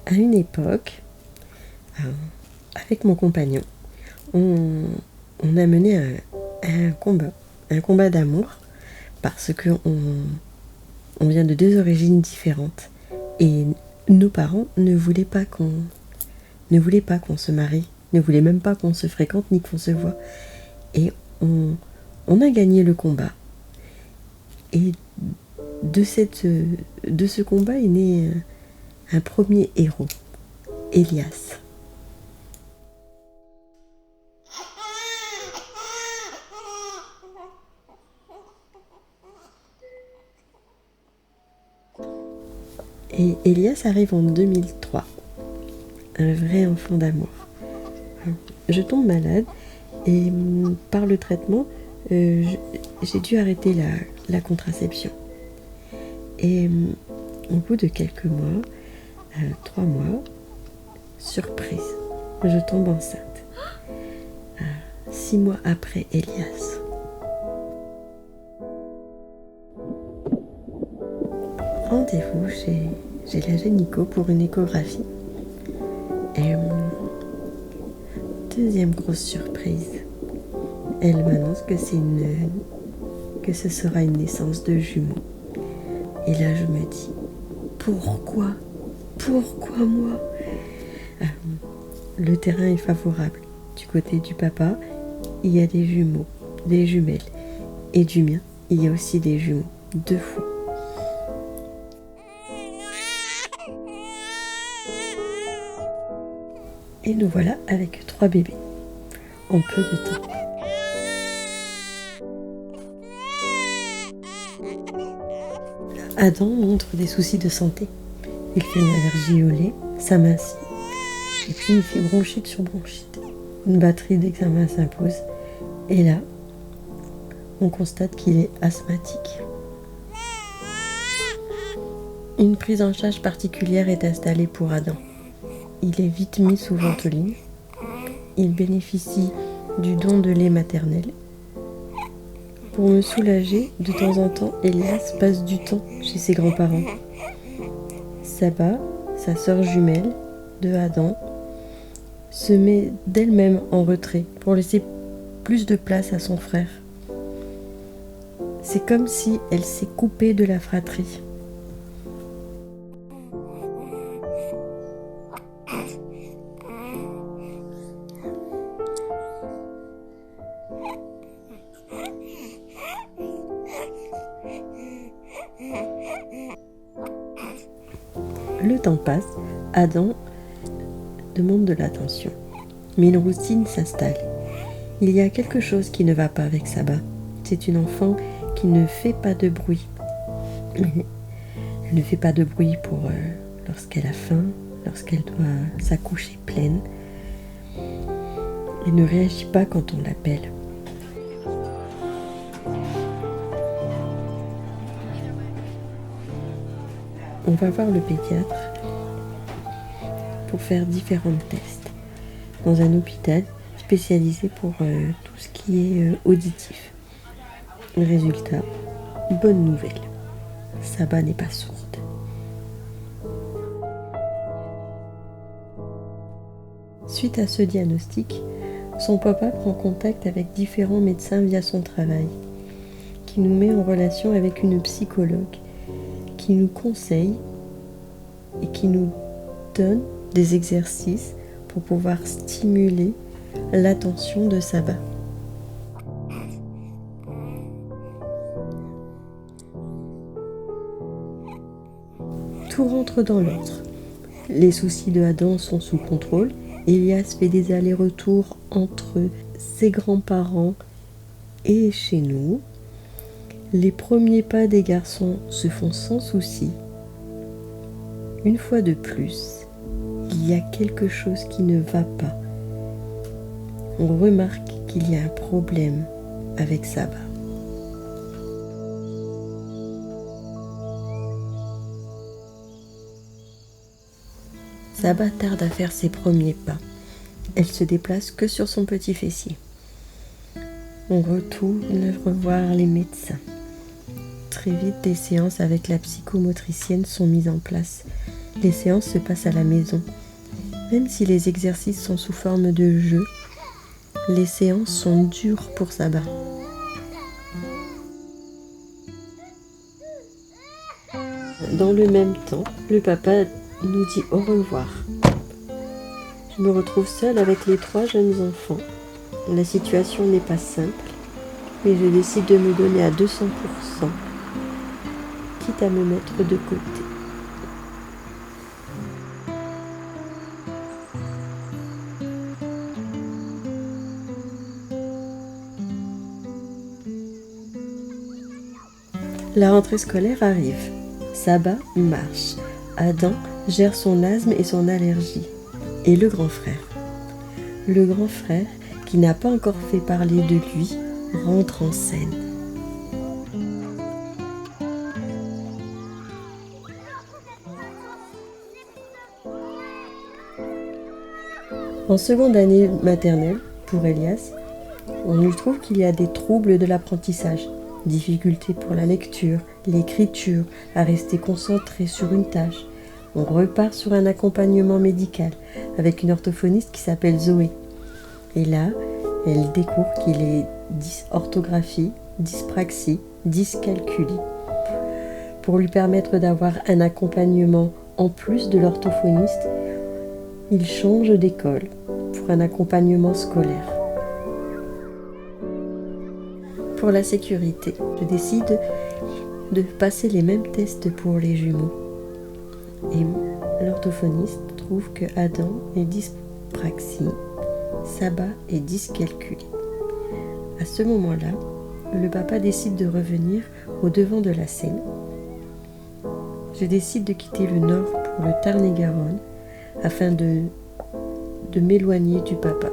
À une époque, avec mon compagnon, on a mené un combat d'amour parce on vient de deux origines différentes et nos parents ne voulaient pas qu'on se marie, ne voulaient même pas qu'on se fréquente ni qu'on se voie. Et on a gagné le combat. Et de ce combat est né un premier héros, Elias. Et Elias arrive en 2003, un vrai enfant d'amour. Je tombe malade et par le traitement, j'ai dû arrêter la contraception. Et au bout de quelques mois, 3 mois, surprise, je tombe enceinte. 6 mois après Elias. Rendez-vous chez la gynéco pour une échographie. Et deuxième grosse surprise, elle m'annonce que ce sera une naissance de jumeaux. Et là je me dis, pourquoi moi? Le terrain est favorable. Du côté du papa, il y a des jumeaux, des jumelles. Et du mien, il y a aussi des jumeaux, 2 fois. Et nous voilà avec 3 bébés, en peu de temps. Adam montre des soucis de santé. Il fait une allergie au lait, s'amincit, et puis il fait bronchite sur bronchite. Une batterie d'examens s'impose, et là, on constate qu'il est asthmatique. Une prise en charge particulière est installée pour Adam. Il est vite mis sous ventoline. Il bénéficie du don de lait maternel. Pour me soulager, de temps en temps, Elias passe du temps chez ses grands-parents. Saba, sa sœur jumelle de Adam, se met d'elle-même en retrait pour laisser plus de place à son frère. C'est comme si elle s'est coupée de la fratrie. Le temps passe, Adam demande de l'attention, mais une routine s'installe. Il y a quelque chose qui ne va pas avec Saba. C'est une enfant qui ne fait pas de bruit. Elle ne fait pas de bruit lorsqu'elle a faim, lorsqu'elle doit s'accoucher pleine. Elle ne réagit pas quand on l'appelle. On va voir le pédiatre pour faire différents tests dans un hôpital spécialisé pour tout ce qui est auditif. Résultat, bonne nouvelle, Saba n'est pas sourde. Suite à ce diagnostic, son papa prend contact avec différents médecins via son travail, qui nous met en relation avec une psychologue qui nous conseille et qui nous donne des exercices pour pouvoir stimuler l'attention de Saba. Tout rentre dans l'ordre. Les soucis de Adam sont sous contrôle. Elias fait des allers-retours entre ses grands-parents et chez nous. Les premiers pas des garçons se font sans souci. Une fois de plus, il y a quelque chose qui ne va pas. On remarque qu'il y a un problème avec Saba. Saba tarde à faire ses premiers pas. Elle se déplace que sur son petit fessier. On retourne revoir les médecins. Très vite, des séances avec la psychomotricienne sont mises en place. Les séances se passent à la maison. Même si les exercices sont sous forme de jeu, les séances sont dures pour Saba. Dans le même temps, le papa nous dit au revoir. Je me retrouve seule avec les 3 jeunes enfants. La situation n'est pas simple, mais je décide de me donner à 200%, quitte à me mettre de côté. La rentrée scolaire arrive. Saba marche. Adam gère son asthme et son allergie. Et le grand frère. Le grand frère, qui n'a pas encore fait parler de lui, rentre en scène. En seconde année maternelle, pour Elias, on lui trouve qu'il y a des troubles de l'apprentissage. Difficultés pour la lecture, l'écriture, à rester concentré sur une tâche. On repart sur un accompagnement médical avec une orthophoniste qui s'appelle Zoé. Et là, elle découvre qu'il est dysorthographie, dyspraxie, dyscalculie. Pour lui permettre d'avoir un accompagnement en plus de l'orthophoniste, il change d'école pour un accompagnement scolaire. Pour la sécurité, je décide de passer les mêmes tests pour les jumeaux. Et l'orthophoniste trouve que Adam est dyspraxie, Saba est dyscalculie. À ce moment-là, le papa décide de revenir au devant de la scène. Je décide de quitter le nord pour le Tarn-et-Garonne afin de m'éloigner du papa.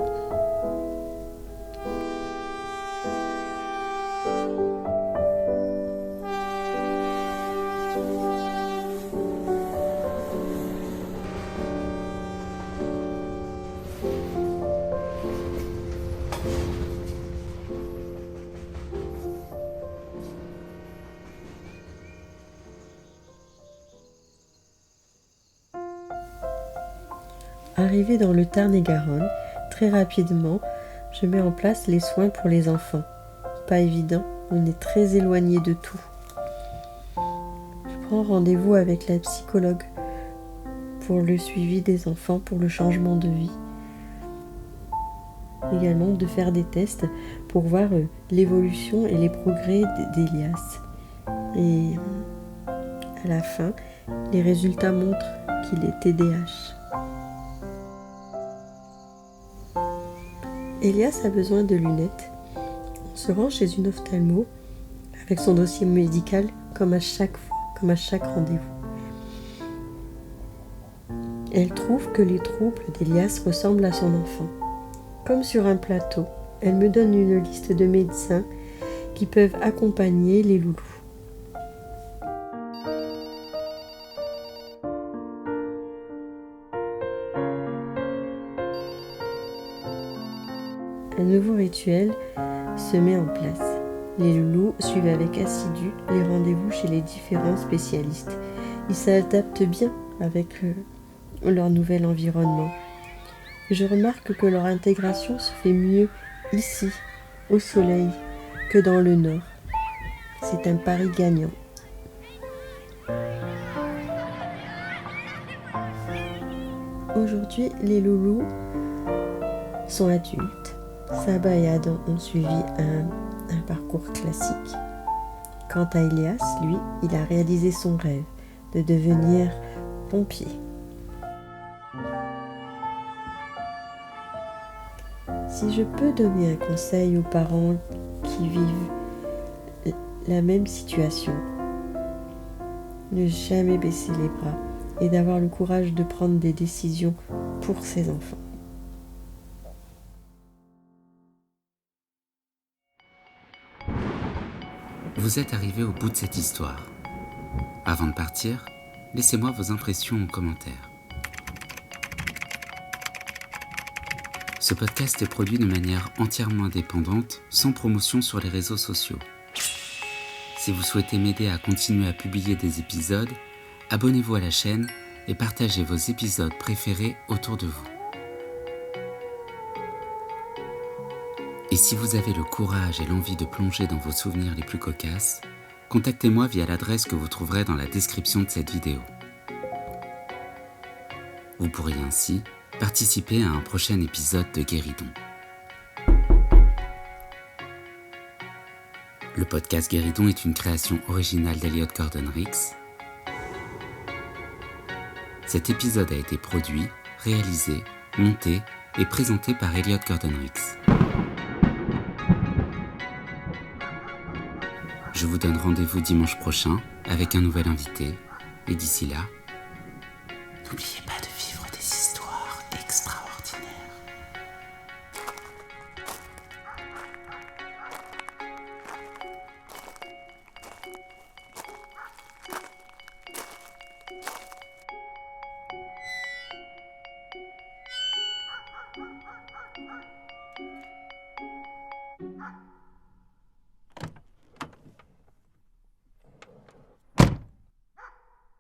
Arrivé dans le Tarn-et-Garonne, très rapidement, je mets en place les soins pour les enfants. Pas évident, on est très éloigné de tout. Je prends rendez-vous avec la psychologue pour le suivi des enfants, pour le changement de vie. Également de faire des tests pour voir l'évolution et les progrès d'Elias. Et à la fin, les résultats montrent qu'il est TDAH. Elias a besoin de lunettes. On se rend chez une ophtalmo avec son dossier médical comme à chaque fois, comme à chaque rendez-vous. Elle trouve que les troubles d'Elias ressemblent à son enfant. Comme sur un plateau, elle me donne une liste de médecins qui peuvent accompagner les loulous. Un nouveau rituel se met en place. Les loulous suivent avec assidu les rendez-vous chez les différents spécialistes. Ils s'adaptent bien avec leur nouvel environnement. Je remarque que leur intégration se fait mieux ici, au soleil, que dans le nord. C'est un pari gagnant. Aujourd'hui, les loulous sont adultes. Saba et Adam ont suivi un parcours classique. Quant à Elias, lui, il a réalisé son rêve de devenir pompier. Si je peux donner un conseil aux parents qui vivent la même situation, ne jamais baisser les bras et d'avoir le courage de prendre des décisions pour ses enfants. Vous êtes arrivé au bout de cette histoire. Avant de partir, laissez-moi vos impressions en commentaire. Ce podcast est produit de manière entièrement indépendante, sans promotion sur les réseaux sociaux. Si vous souhaitez m'aider à continuer à publier des épisodes, abonnez-vous à la chaîne et partagez vos épisodes préférés autour de vous. Et si vous avez le courage et l'envie de plonger dans vos souvenirs les plus cocasses, contactez-moi via l'adresse que vous trouverez dans la description de cette vidéo. Vous pourriez ainsi participer à un prochain épisode de Guéridon. Le podcast Guéridon est une création originale d'Elliot Gordon-Rix. Cet épisode a été produit, réalisé, monté et présenté par Elliot Gordon-Rix. Je vous donne rendez-vous dimanche prochain avec un nouvel invité. Et d'ici là, n'oubliez pas